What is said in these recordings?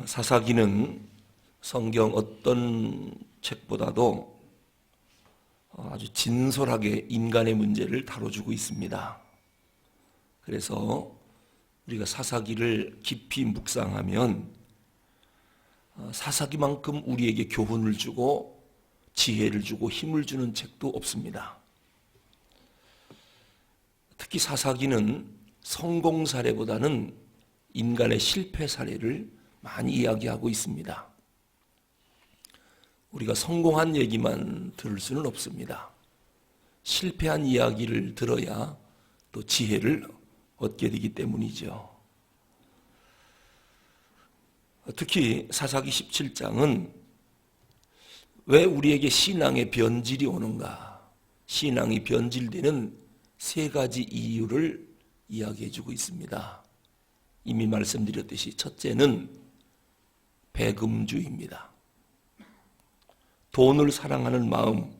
사사기는 성경 어떤 책보다도 아주 진솔하게 인간의 문제를 다뤄주고 있습니다. 그래서 우리가 사사기를 깊이 묵상하면 사사기만큼 우리에게 교훈을 주고 지혜를 주고 힘을 주는 책도 없습니다. 특히 사사기는 성공 사례보다는 인간의 실패 사례를 많이 이야기하고 있습니다. 우리가 성공한 얘기만 들을 수는 없습니다. 실패한 이야기를 들어야 또 지혜를 얻게 되기 때문이죠. 특히 사사기 17장은 왜 우리에게 신앙의 변질이 오는가? 신앙이 변질되는 세 가지 이유를 이야기해주고 있습니다. 이미 말씀드렸듯이 첫째는 배금주의입니다. 돈을 사랑하는 마음,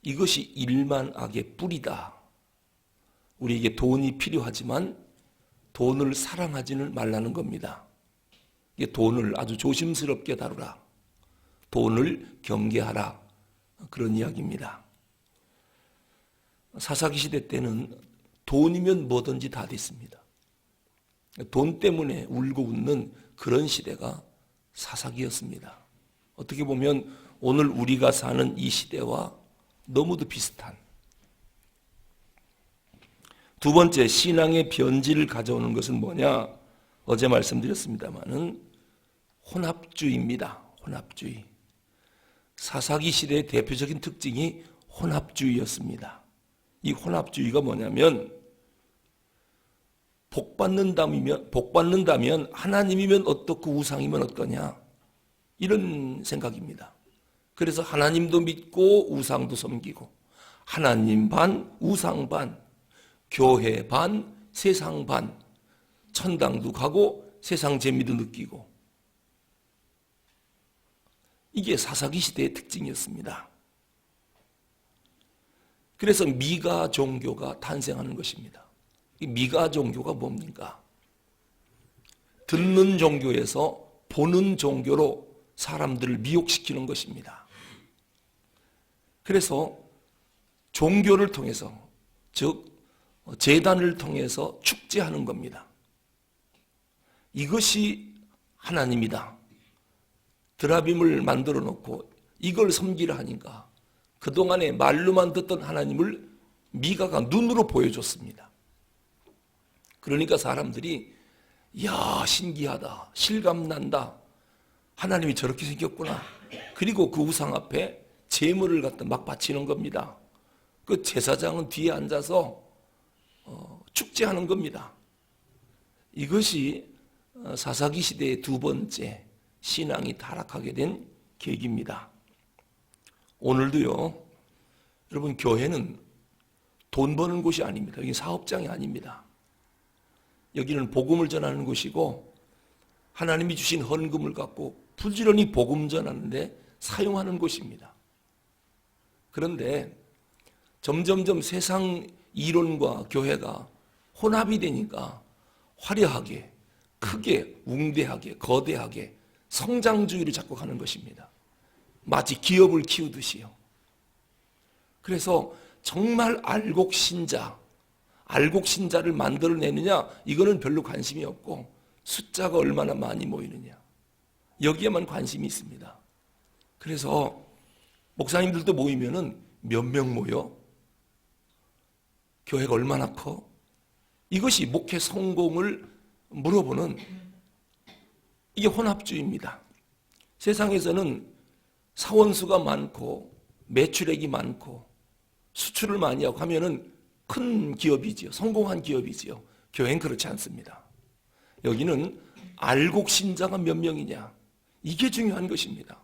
이것이 일만 악의 뿌리다. 우리에게 돈이 필요하지만 돈을 사랑하지는 말라는 겁니다. 이게 돈을 아주 조심스럽게 다루라. 돈을 경계하라. 그런 이야기입니다. 사사기 시대 때는 돈이면 뭐든지 다 됐습니다. 돈 때문에 울고 웃는 그런 시대가 사사기였습니다. 어떻게 보면 오늘 우리가 사는 이 시대와 너무도 비슷한. 두 번째, 신앙의 변질을 가져오는 것은 뭐냐? 어제 말씀드렸습니다마는 혼합주의입니다. 혼합주의. 사사기 시대의 대표적인 특징이 혼합주의였습니다. 이 혼합주의가 뭐냐면 복 받는다면 하나님이면 어떻고 우상이면 어떠냐? 이런 생각입니다. 그래서 하나님도 믿고 우상도 섬기고 하나님 반, 우상 반, 교회 반, 세상 반, 천당도 가고 세상 재미도 느끼고 이게 사사기 시대의 특징이었습니다. 그래서 미가 종교가 탄생하는 것입니다. 이 미가 종교가 뭡니까? 듣는 종교에서 보는 종교로 사람들을 미혹시키는 것입니다. 그래서 종교를 통해서, 즉 제단을 통해서 축제하는 겁니다. 이것이 하나님이다. 드라빔을 만들어 놓고 이걸 섬기라 하니까 그동안에 말로만 듣던 하나님을 미가가 눈으로 보여줬습니다. 그러니까 사람들이 야, 신기하다, 실감난다, 하나님이 저렇게 생겼구나. 그리고 그 우상 앞에 제물을 갖다 막 바치는 겁니다. 그 제사장은 뒤에 앉아서 축제하는 겁니다. 이것이 사사기 시대의 두 번째 신앙이 타락하게 된 계기입니다. 오늘도요, 여러분, 교회는 돈 버는 곳이 아닙니다. 여기 사업장이 아닙니다. 여기는 복음을 전하는 곳이고 하나님이 주신 헌금을 갖고 부지런히 복음 전하는데 사용하는 곳입니다. 그런데 점점점 세상 이론과 교회가 혼합이 되니까 화려하게, 크게, 웅대하게, 거대하게 성장주의를 자꾸 하는 것입니다. 마치 기업을 키우듯이요. 그래서 정말 알곡신자를 만들어내느냐, 이거는 별로 관심이 없고 숫자가 얼마나 많이 모이느냐, 여기에만 관심이 있습니다. 그래서 목사님들도 모이면은 몇 명 모여? 교회가 얼마나 커? 이것이 목회 성공을 물어보는, 이게 혼합주의입니다. 세상에서는 사원수가 많고 매출액이 많고 수출을 많이 하고 하면은 큰 기업이지요. 성공한 기업이지요. 교회는 그렇지 않습니다. 여기는 알곡신자가 몇 명이냐, 이게 중요한 것입니다.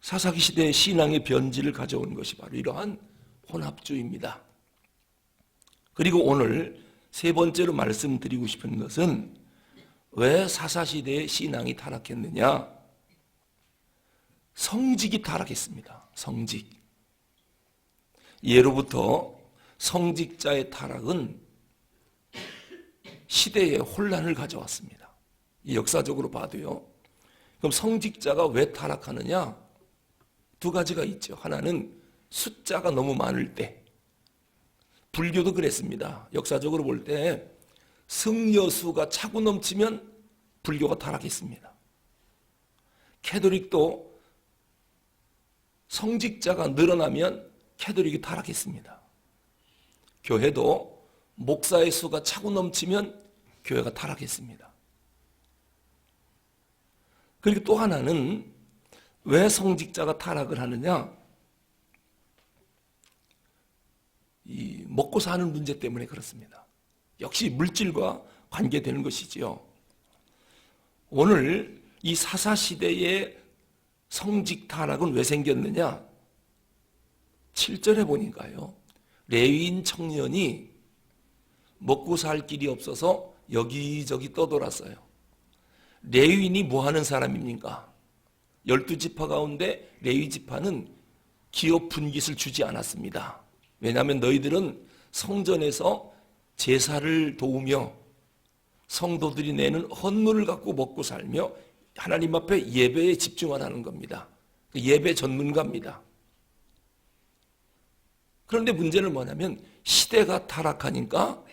사사기 시대의 신앙의 변질을 가져온 것이 바로 이러한 혼합주의입니다. 그리고 오늘 세 번째로 말씀드리고 싶은 것은 왜 사사시대의 신앙이 타락했느냐? 성직이 타락했습니다. 성직. 예로부터 성직자의 타락은 시대에 혼란을 가져왔습니다. 이 역사적으로 봐도요. 그럼 성직자가 왜 타락하느냐? 두 가지가 있죠. 하나는 숫자가 너무 많을 때. 불교도 그랬습니다. 역사적으로 볼 때 승려수가 차고 넘치면 불교가 타락했습니다. 캐톨릭도 성직자가 늘어나면 캐톨릭이 타락했습니다. 교회도 목사의 수가 차고 넘치면 교회가 타락했습니다. 그리고 또 하나는 왜 성직자가 타락을 하느냐? 이 먹고 사는 문제 때문에 그렇습니다. 역시 물질과 관계되는 것이지요. 오늘 이 사사시대의 성직 타락은 왜 생겼느냐? 7절에 보니까요. 레위인 청년이 먹고 살 길이 없어서 여기저기 떠돌았어요. 레위인이 뭐 하는 사람입니까? 12지파 가운데 레위지파는 기업 분깃을 주지 않았습니다. 왜냐하면 너희들은 성전에서 제사를 도우며 성도들이 내는 헌물을 갖고 먹고 살며 하나님 앞에 예배에 집중하라는 겁니다. 예배 전문가입니다. 그런데 문제는 뭐냐면 시대가 타락하니까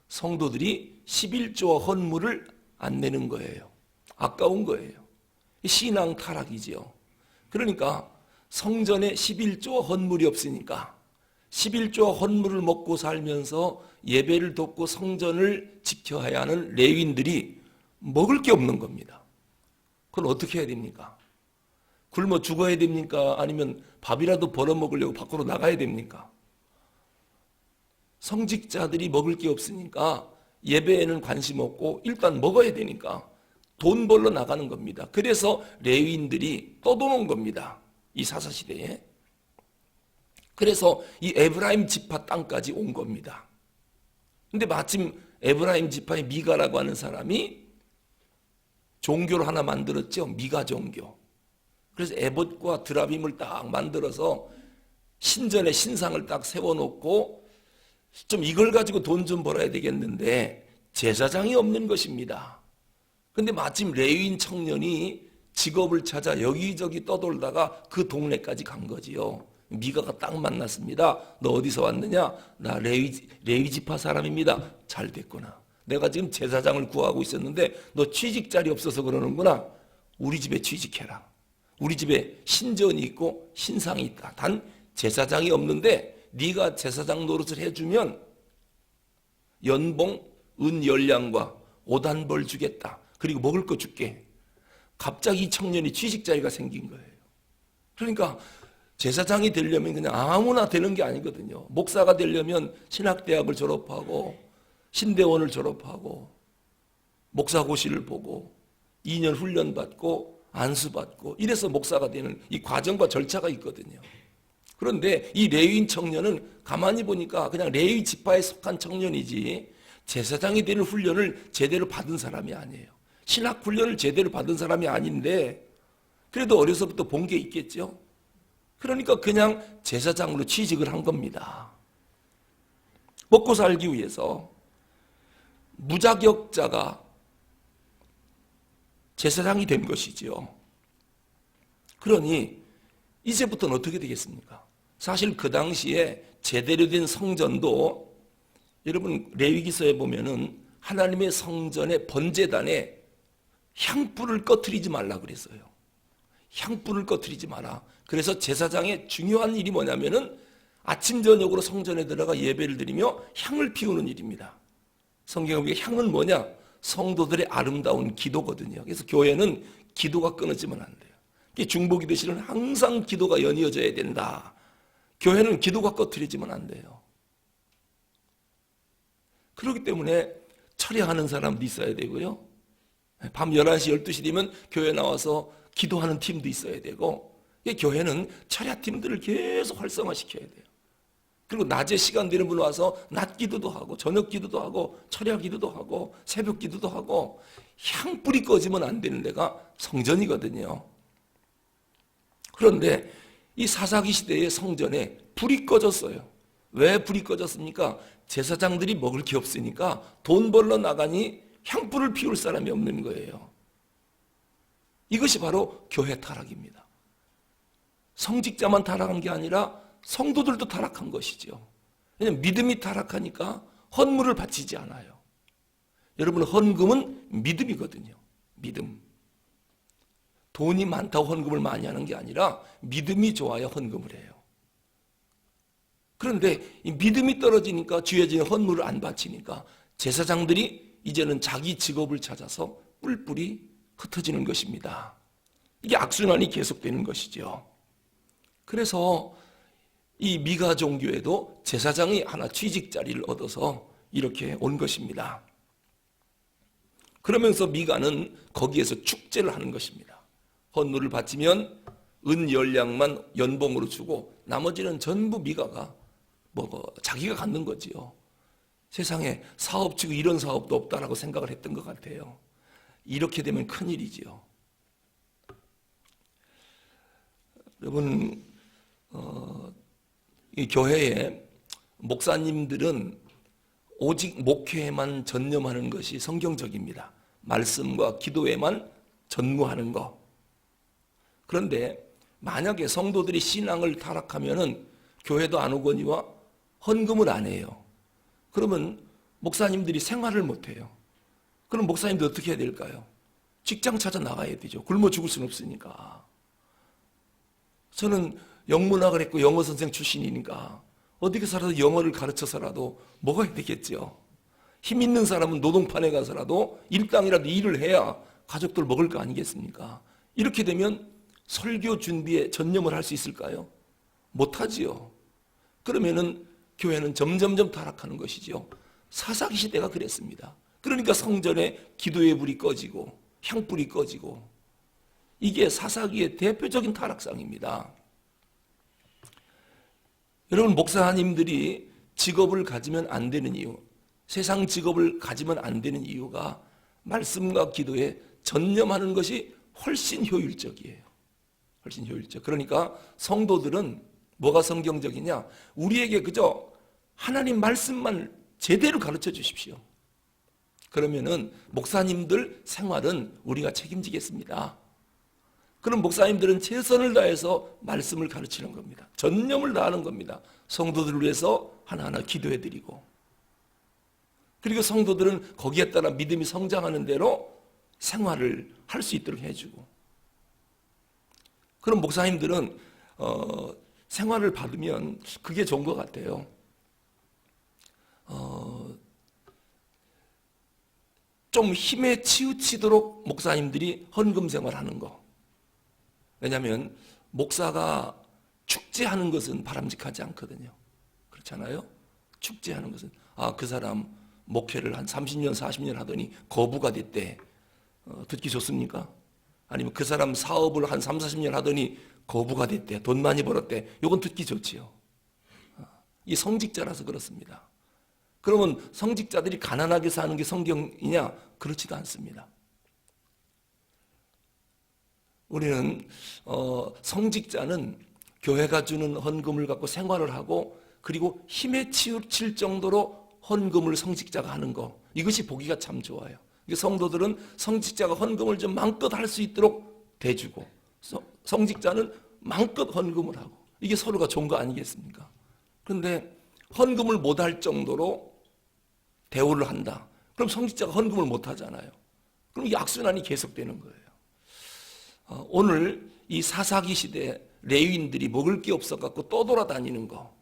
성도들이 11조와 헌물을 안 내는 거예요. 아까운 거예요. 신앙 타락이지요. 그러니까 성전에 11조와 헌물이 없으니까 11조와 헌물을 먹고 살면서 예배를 돕고 성전을 지켜야 하는 레위인들이 먹을 게 없는 겁니다. 그건 어떻게 해야 됩니까? 굶어 죽어야 됩니까? 아니면 밥이라도 벌어먹으려고 밖으로 나가야 됩니까? 성직자들이 먹을 게 없으니까 예배에는 관심 없고 일단 먹어야 되니까 돈 벌러 나가는 겁니다. 그래서 레위인들이 떠도는 겁니다. 이 사사시대에. 그래서 이 에브라임 지파 땅까지 온 겁니다. 근데 마침 에브라임 지파의 미가라고 하는 사람이 종교를 하나 만들었죠. 미가 종교. 그래서 에봇과 드라빔을 딱 만들어서 신전에 신상을 딱 세워놓고 좀 이걸 가지고 돈 좀 벌어야 되겠는데 제사장이 없는 것입니다. 근데 마침 레위인 청년이 직업을 찾아 여기저기 떠돌다가 그 동네까지 간 거지요. 미가가 딱 만났습니다. 너 어디서 왔느냐? 나 레위 지파 사람입니다. 잘 됐구나. 내가 지금 제사장을 구하고 있었는데 너 취직 자리 없어서 그러는구나. 우리 집에 취직해라. 우리 집에 신전이 있고 신상이 있다. 단 제사장이 없는데 네가 제사장 노릇을 해주면 연봉 은 10량과 5단벌 주겠다. 그리고 먹을 거 줄게. 갑자기 이 청년이 취직 자리가 생긴 거예요. 그러니까 제사장이 되려면 그냥 아무나 되는 게 아니거든요. 목사가 되려면 신학대학을 졸업하고 신대원을 졸업하고 목사고시를 보고 2년 훈련받고 안수받고 이래서 목사가 되는 이 과정과 절차가 있거든요. 그런데 이 레위인 청년은 가만히 보니까 그냥 레위 지파에 속한 청년이지 제사장이 되는 훈련을 제대로 받은 사람이 아니에요. 신학 훈련을 제대로 받은 사람이 아닌데 그래도 어려서부터 본 게 있겠죠. 그러니까 그냥 제사장으로 취직을 한 겁니다. 먹고 살기 위해서 무자격자가 제사장이 된 것이지요. 그러니 이제부터는 어떻게 되겠습니까? 사실 그 당시에 제대로 된 성전도 여러분 레위기서에 보면은 하나님의 성전의 번제단에 향불을 꺼트리지 말라 그랬어요. 향불을 꺼트리지 마라. 그래서 제사장의 중요한 일이 뭐냐면은 아침 저녁으로 성전에 들어가 예배를 드리며 향을 피우는 일입니다. 성경에 보면 향은 뭐냐? 성도들의 아름다운 기도거든요. 그래서 교회는 기도가 끊어지면 안 돼요. 중보기도실은 항상 기도가 연이어져야 된다. 교회는 기도가 꺼트리지면 안 돼요. 그렇기 때문에 철야하는 사람도 있어야 되고요. 밤 11시, 12시 되면 교회 나와서 기도하는 팀도 있어야 되고 교회는 철야팀들을 계속 활성화시켜야 돼요. 그리고 낮에 시간 되는 분 와서 낮 기도도 하고 저녁 기도도 하고 철야 기도도 하고 새벽 기도도 하고 향불이 꺼지면 안 되는 데가 성전이거든요. 그런데 이 사사기 시대의 성전에 불이 꺼졌어요. 왜 불이 꺼졌습니까? 제사장들이 먹을 게 없으니까 돈 벌러 나가니 향불을 피울 사람이 없는 거예요. 이것이 바로 교회 타락입니다. 성직자만 타락한 게 아니라 성도들도 타락한 것이죠. 왜냐하면 믿음이 타락하니까 헌물을 바치지 않아요. 여러분, 헌금은 믿음이거든요. 믿음. 돈이 많다고 헌금을 많이 하는 게 아니라 믿음이 좋아야 헌금을 해요. 그런데 이 믿음이 떨어지니까 주어진 헌물을 안 바치니까 제사장들이 이제는 자기 직업을 찾아서 뿔뿔이 흩어지는 것입니다. 이게 악순환이 계속되는 것이죠. 그래서 이 미가 종교에도 제사장이 하나 취직 자리를 얻어서 이렇게 온 것입니다. 그러면서 미가는 거기에서 축제를 하는 것입니다. 헌물을 바치면 은 10냥만 연봉으로 주고 나머지는 전부 미가가 자기가 갖는 거지요. 세상에 사업치고 이런 사업도 없다라고 생각을 했던 것 같아요. 이렇게 되면 큰일이지요. 여러분, 이 교회에 목사님들은 오직 목회에만 전념하는 것이 성경적입니다. 말씀과 기도에만 전무하는 것. 그런데 만약에 성도들이 신앙을 타락하면은 교회도 안 오거니와 헌금을 안 해요. 그러면 목사님들이 생활을 못 해요. 그럼 목사님들 어떻게 해야 될까요? 직장 찾아 나가야 되죠. 굶어 죽을 수는 없으니까. 저는 영문학을 했고 영어 선생 출신이니까 어떻게 살아도 영어를 가르쳐서라도 먹어야 되겠죠. 힘 있는 사람은 노동판에 가서라도 일당이라도 일을 해야 가족들 먹을 거 아니겠습니까? 이렇게 되면 설교 준비에 전념을 할 수 있을까요? 못하지요. 그러면은 교회는 점점점 타락하는 것이지요. 사사기 시대가 그랬습니다. 그러니까 성전에 기도의 불이 꺼지고 향불이 꺼지고 이게 사사기의 대표적인 타락상입니다. 여러분, 목사님들이 직업을 가지면 안 되는 이유, 세상 직업을 가지면 안 되는 이유가 말씀과 기도에 전념하는 것이 훨씬 효율적이에요. 훨씬 효율적. 그러니까 성도들은 뭐가 성경적이냐? 우리에게 그저 하나님 말씀만 제대로 가르쳐 주십시오. 그러면은 목사님들 생활은 우리가 책임지겠습니다. 그럼 목사님들은 최선을 다해서 말씀을 가르치는 겁니다. 전념을 다하는 겁니다. 성도들을 위해서 하나하나 기도해 드리고, 그리고 성도들은 거기에 따라 믿음이 성장하는 대로 생활을 할 수 있도록 해주고, 그럼 목사님들은 생활을 받으면 그게 좋은 것 같아요. 좀 힘에 치우치도록 목사님들이 헌금 생활하는 거. 왜냐하면 목사가 축제하는 것은 바람직하지 않거든요. 그렇잖아요? 축제하는 것은 그 사람 목회를 한 30년 40년 하더니 거부가 됐대. 듣기 좋습니까? 아니면 그 사람 사업을 한 3, 40년 하더니 거부가 됐대. 돈 많이 벌었대. 이건 듣기 좋지요. 이 성직자라서 그렇습니다. 그러면 성직자들이 가난하게 사는 게 성경이냐? 그렇지도 않습니다. 우리는 성직자는 교회가 주는 헌금을 갖고 생활을 하고, 그리고 힘에 치우칠 정도로 헌금을 성직자가 하는 거, 이것이 보기가 참 좋아요. 성도들은 성직자가 헌금을 좀 마음껏 할 수 있도록 대주고, 성직자는 마음껏 헌금을 하고, 이게 서로가 좋은 거 아니겠습니까? 그런데 헌금을 못할 정도로 대우를 한다. 그럼 성직자가 헌금을 못 하잖아요. 그럼 이 악순환이 계속되는 거예요. 오늘 이 사사기 시대 레위인들이 먹을 게 없어갖고 떠돌아다니는 거,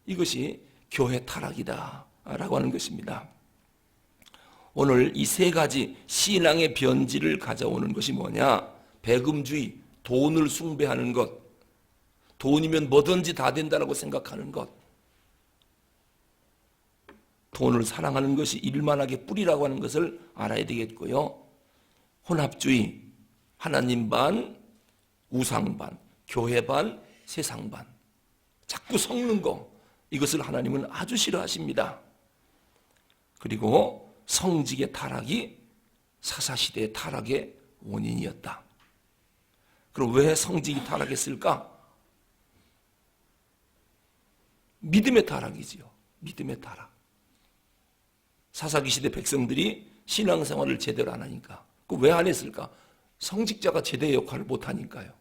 이것이 교회 타락이다라고 하는 것입니다. 오늘 이 세 가지 신앙의 변질을 가져오는 것이 뭐냐? 배금주의, 돈을 숭배하는 것, 돈이면 뭐든지 다 된다라고 생각하는 것, 돈을 사랑하는 것이 일만하게 뿌리라고 하는 것을 알아야 되겠고요. 혼합주의, 하나님 반, 우상 반, 교회 반, 세상 반, 자꾸 섞는 거, 이것을 하나님은 아주 싫어하십니다. 그리고 성직의 타락이 사사시대의 타락의 원인이었다. 그럼 왜 성직이 타락했을까? 믿음의 타락이지요. 믿음의 타락. 사사기 시대 백성들이 신앙생활을 제대로 안 하니까. 그 왜 안 했을까? 성직자가 제대의 역할을 못 하니까요.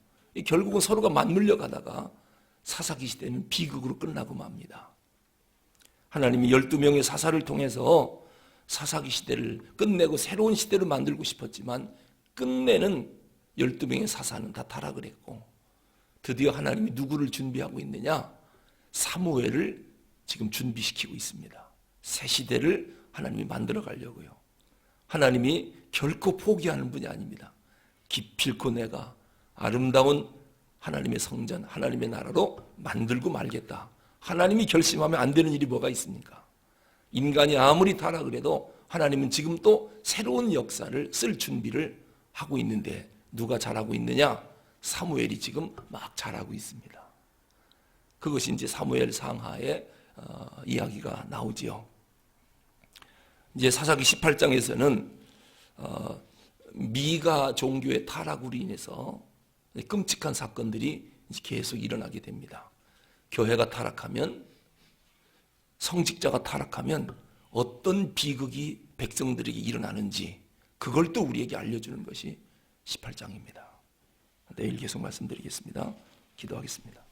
결국은 서로가 맞물려 가다가 사사기 시대는 비극으로 끝나고 맙니다. 하나님이 12명의 사사를 통해서 사사기 시대를 끝내고 새로운 시대를 만들고 싶었지만 끝내는 12명의 사사는 다 타락을 했고, 드디어 하나님이 누구를 준비하고 있느냐? 사무엘을 지금 준비시키고 있습니다. 새 시대를 하나님이 만들어 가려고요. 하나님이 결코 포기하는 분이 아닙니다. 기필코 내가 아름다운 하나님의 성전, 하나님의 나라로 만들고 말겠다. 하나님이 결심하면 안 되는 일이 뭐가 있습니까? 인간이 아무리 타락을 해도 하나님은 지금 또 새로운 역사를 쓸 준비를 하고 있는데 누가 잘하고 있느냐? 사무엘이 지금 막 잘하고 있습니다. 그것이 이제 사무엘 상하의 이야기가 나오지요. 이제 사사기 18장에서는 미가 종교의 타락으로 인해서 끔찍한 사건들이 이제 계속 일어나게 됩니다. 교회가 타락하면, 성직자가 타락하면 어떤 비극이 백성들에게 일어나는지 그걸 또 우리에게 알려주는 것이 18장입니다. 내일 계속 말씀드리겠습니다. 기도하겠습니다.